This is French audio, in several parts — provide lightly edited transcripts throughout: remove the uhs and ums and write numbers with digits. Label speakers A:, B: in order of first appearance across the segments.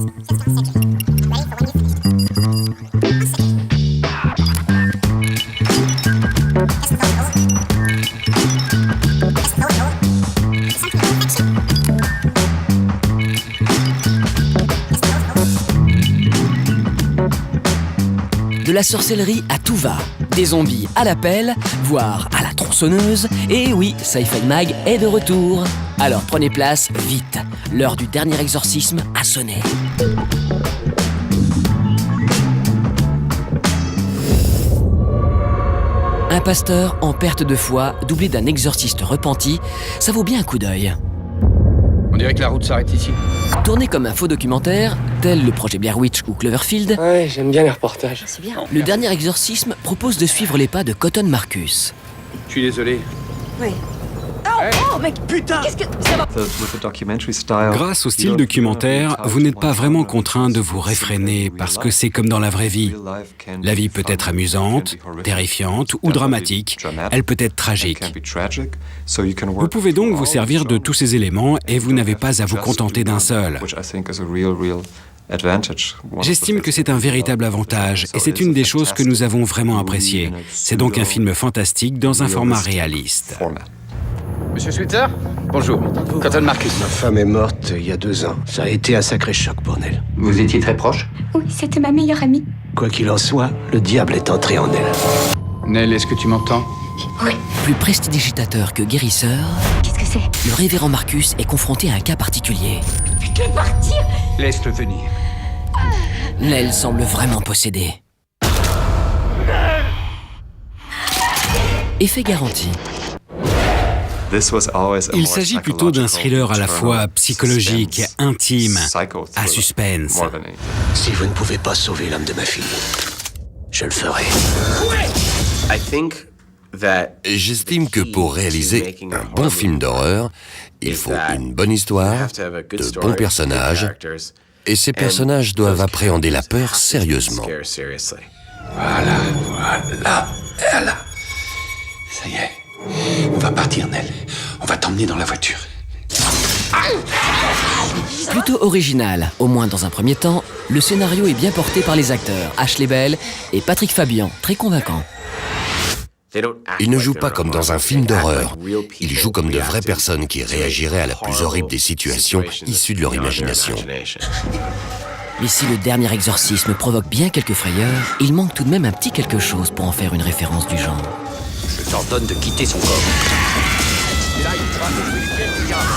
A: De la sorcellerie à tout va, des zombies à la pelle, voire à la tronçonneuse, et oui, Sci-Fi Mag est de retour. Alors prenez place, vite, l'heure du dernier exorcisme a sonné. Un pasteur en perte de foi, doublé d'un exorciste repenti, ça vaut bien un coup d'œil.
B: On dirait que la route s'arrête ici.
A: Tourné comme un faux documentaire, tel le projet Blair Witch ou Cloverfield,
C: Ouais, j'aime bien les reportages.
D: C'est bien.
A: le dernier exorcisme propose de suivre les pas de Cotton Marcus.
B: Je suis désolé.
D: Oui. Oh, mec, putain! Qu'est-ce que ça va?
E: Grâce au style documentaire, vous n'êtes pas vraiment contraint de vous réfréner parce que c'est comme dans la vraie vie. La vie peut être amusante, terrifiante ou dramatique. Elle peut être tragique. Vous pouvez donc vous servir de tous ces éléments et vous n'avez pas à vous contenter d'un seul. J'estime que c'est un véritable avantage et c'est une des choses que nous avons vraiment appréciées. C'est donc un film fantastique dans un format réaliste.
B: Monsieur Switzer? Bonjour. Cotton Marcus.
F: Ma femme est morte il y a 2 ans. Ça a été un sacré choc pour Nell.
B: Vous étiez très proche?
G: Oui, c'était ma meilleure amie.
F: Quoi qu'il en soit, le diable est entré en elle.
B: Nell, est-ce que tu m'entends?
G: Oui.
A: Plus prestidigitateur que guérisseur,
G: Qu'est-ce que c'est?
A: le révérend Marcus est confronté à un cas particulier.
G: Que partir?
B: Laisse-le venir.
A: Nell semble vraiment possédée. Effet garanti.
E: Il s'agit plutôt d'un thriller à la fois psychologique, intime, à suspense.
F: Si vous ne pouvez pas sauver l'âme de ma fille, je le ferai.
H: J'estime que pour réaliser un bon film d'horreur, il faut une bonne histoire, de bons personnages, et ces personnages doivent appréhender la peur sérieusement.
I: Voilà. Ça y est. On va partir, Nell. On va t'emmener dans la voiture.
A: Plutôt original, au moins dans un premier temps, le scénario est bien porté par les acteurs Ashley Bell et Patrick Fabian, très convaincants.
H: Ils ne jouent pas comme dans un film d'horreur. Ils jouent comme de vraies personnes qui réagiraient à la plus horrible des situations issues de leur imagination.
A: Mais si le dernier exorcisme provoque bien quelques frayeurs, il manque tout de même un petit quelque chose pour en faire une référence du genre.
F: Je t'ordonne de quitter son corps.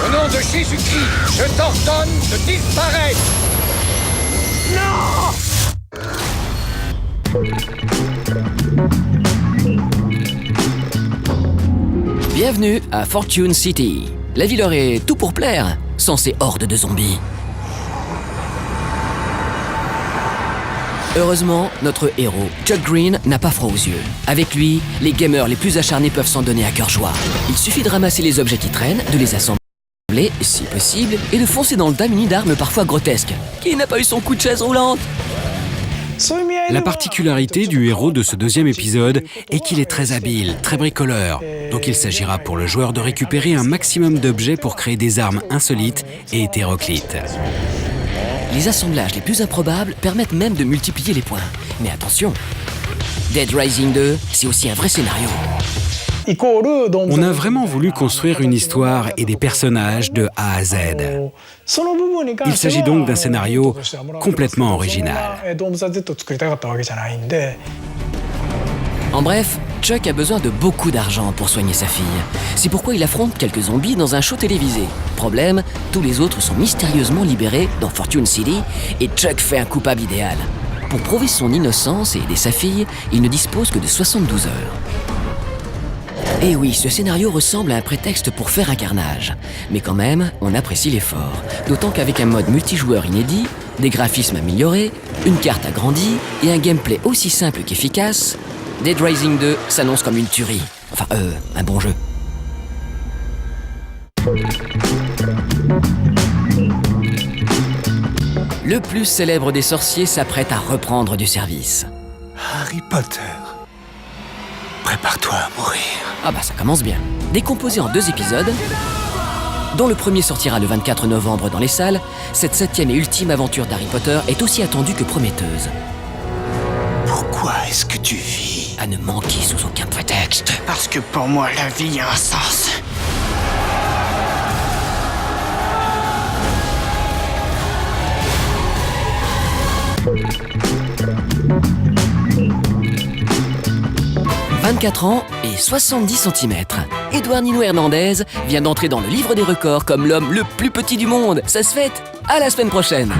I: Au nom de Jésus-Christ, je t'ordonne de disparaître.
A: Bienvenue à Fortune City. La ville aurait tout pour plaire, sans ces hordes de zombies. Heureusement, notre héros, Chuck Green, n'a pas froid aux yeux. Avec lui, les gamers les plus acharnés peuvent s'en donner à cœur joie. Il suffit de ramasser les objets qui traînent, de les assembler, si possible, et de foncer dans le tas muni d'armes parfois grotesques. Qui n'a pas eu son coup de chaise roulante?
E: La particularité du héros de ce deuxième épisode est qu'il est très habile, très bricoleur. Donc il s'agira pour le joueur de récupérer un maximum d'objets pour créer des armes insolites et hétéroclites.
A: Les assemblages les plus improbables permettent même de multiplier les points. Mais attention, Dead Rising 2, c'est aussi un vrai scénario.
E: On a vraiment voulu construire une histoire et des personnages de A à Z. Il s'agit donc d'un scénario complètement original.
A: En bref, Chuck a besoin de beaucoup d'argent pour soigner sa fille. C'est pourquoi il affronte quelques zombies dans un show télévisé. Problème, tous les autres sont mystérieusement libérés dans Fortune City et Chuck fait un coupable idéal. Pour prouver son innocence et aider sa fille, il ne dispose que de 72 heures. Et oui, ce scénario ressemble à un prétexte pour faire un carnage. Mais quand même, on apprécie l'effort. D'autant qu'avec un mode multijoueur inédit, des graphismes améliorés, une carte agrandie et un gameplay aussi simple qu'efficace, Dead Rising 2 s'annonce comme une tuerie. Enfin, un bon jeu. Le plus célèbre des sorciers s'apprête à reprendre du service.
I: Harry Potter, prépare-toi à mourir.
A: Ah bah ça commence bien. Décomposé en 2 épisodes, dont le premier sortira le 24 novembre dans les salles, cette 7e et ultime aventure d'Harry Potter est aussi attendue que prometteuse.
F: Pourquoi est-ce que tu vis?
A: À ne manquer sous aucun prétexte.
F: Parce que pour moi, la vie a un sens.
A: « 24 ans et 70 cm. Édouard Nino Hernandez vient d'entrer dans le livre des records comme l'homme le plus petit du monde. Ça se fête. À la semaine prochaine.